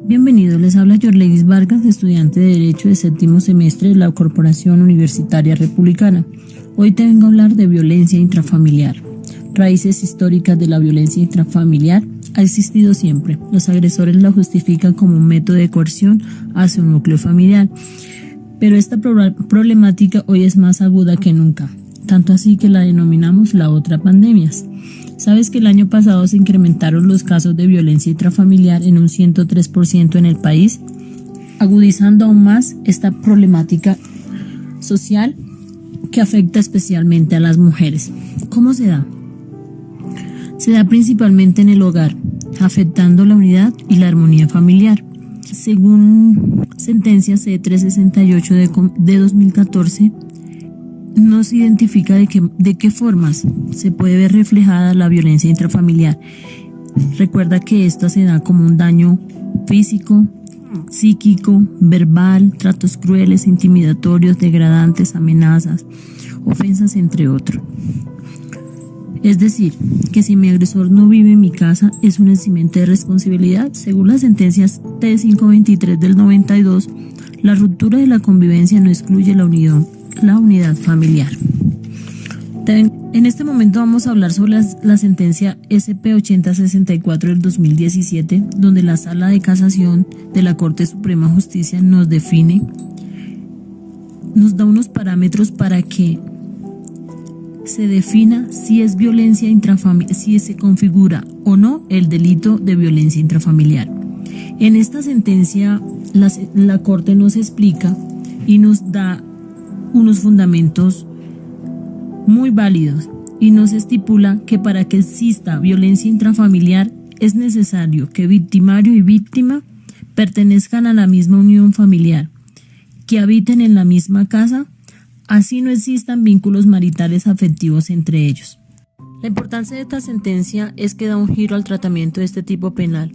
Bienvenido, les habla Yorlevis Vargas, estudiante de Derecho de séptimo semestre de la Corporación Universitaria Republicana. Hoy te vengo a hablar de violencia intrafamiliar. Raíces históricas de la violencia intrafamiliar ha existido siempre. Los agresores la justifican como un método de coerción hacia un núcleo familiar. Pero esta problemática hoy es más aguda que nunca, tanto así que la denominamos la otra pandemias. ¿Sabes que el año pasado se incrementaron los casos de violencia intrafamiliar en un 103% en el país, agudizando aún más esta problemática social que afecta especialmente a las mujeres? ¿Cómo se da? Se da principalmente en el hogar, afectando la unidad y la armonía familiar. Según sentencia C368 de 2014, nos identifica de qué formas se puede ver reflejada la violencia intrafamiliar. Recuerda que esto se da como un daño físico, psíquico, verbal, tratos crueles, intimidatorios, degradantes, amenazas, ofensas, entre otros. Es decir, que si mi agresor no vive en mi casa, es un eximiente de responsabilidad. Según las sentencias T523 del 92, la ruptura de la convivencia no excluye la unidad familiar. En este momento vamos a hablar sobre la sentencia SP-8064 del 2017, donde la Sala de Casación de la Corte Suprema de Justicia nos da unos parámetros para que se defina si es violencia intrafamiliar, si se configura o no el delito de violencia intrafamiliar. En esta sentencia la Corte nos explica y nos da unos fundamentos muy válidos y nos estipula que para que exista violencia intrafamiliar es necesario que victimario y víctima pertenezcan a la misma unión familiar, que habiten en la misma casa, así no existan vínculos maritales afectivos entre ellos. La importancia de esta sentencia es que da un giro al tratamiento de este tipo penal,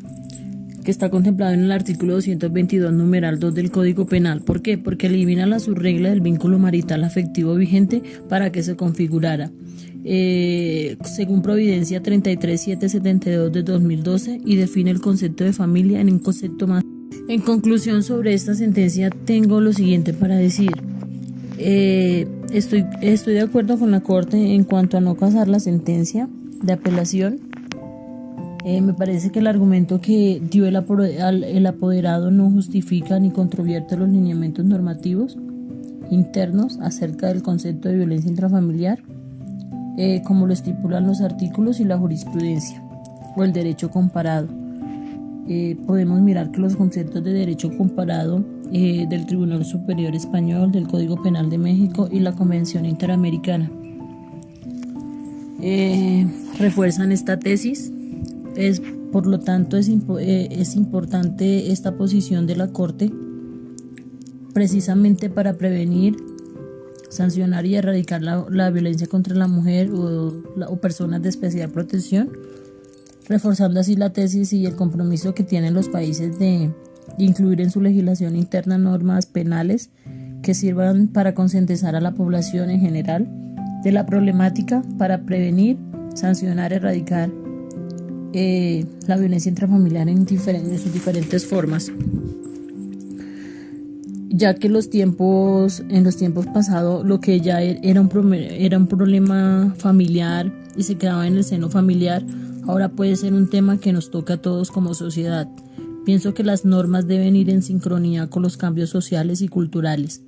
que está contemplado en el artículo 222, numeral 2 del Código Penal. ¿Por qué? Porque elimina la subregla del vínculo marital afectivo vigente para que se configurara, según Providencia 33772 de 2012, y define el concepto de familia en un concepto más. En conclusión sobre esta sentencia tengo lo siguiente para decir. Estoy de acuerdo con la Corte en cuanto a no casar la sentencia de apelación. Me parece que el argumento que dio el apoderado no justifica ni controvierte los lineamientos normativos internos acerca del concepto de violencia intrafamiliar, como lo estipulan los artículos y la jurisprudencia o el derecho comparado. Podemos mirar que los conceptos de derecho comparado del Tribunal Superior Español, del Código Penal de México y la Convención Interamericana refuerzan esta tesis. Por lo tanto, es importante esta posición de la Corte precisamente para prevenir, sancionar y erradicar la violencia contra la mujer o personas de especial protección, reforzando así la tesis y el compromiso que tienen los países de incluir en su legislación interna normas penales que sirvan para concientizar a la población en general de la problemática para prevenir, sancionar, erradicar la violencia intrafamiliar en sus diferentes formas, ya que en los tiempos pasados lo que ya era un problema familiar y se quedaba en el seno familiar, ahora puede ser un tema que nos toca a todos como sociedad. Pienso que las normas deben ir en sincronía con los cambios sociales y culturales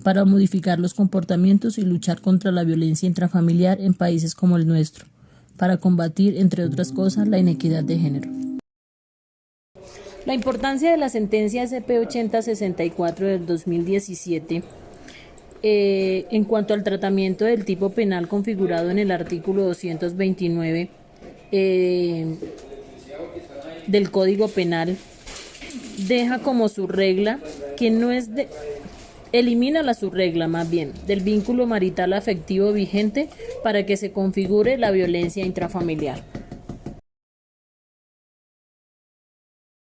para modificar los comportamientos y luchar contra la violencia intrafamiliar en países como el nuestro, para combatir, entre otras cosas, la inequidad de género. La importancia de la sentencia SP-8064 del 2017 en cuanto al tratamiento del tipo penal configurado en el artículo 229 del Código Penal deja como su regla que no es elimina la subregla más bien del vínculo marital afectivo vigente para que se configure la violencia intrafamiliar.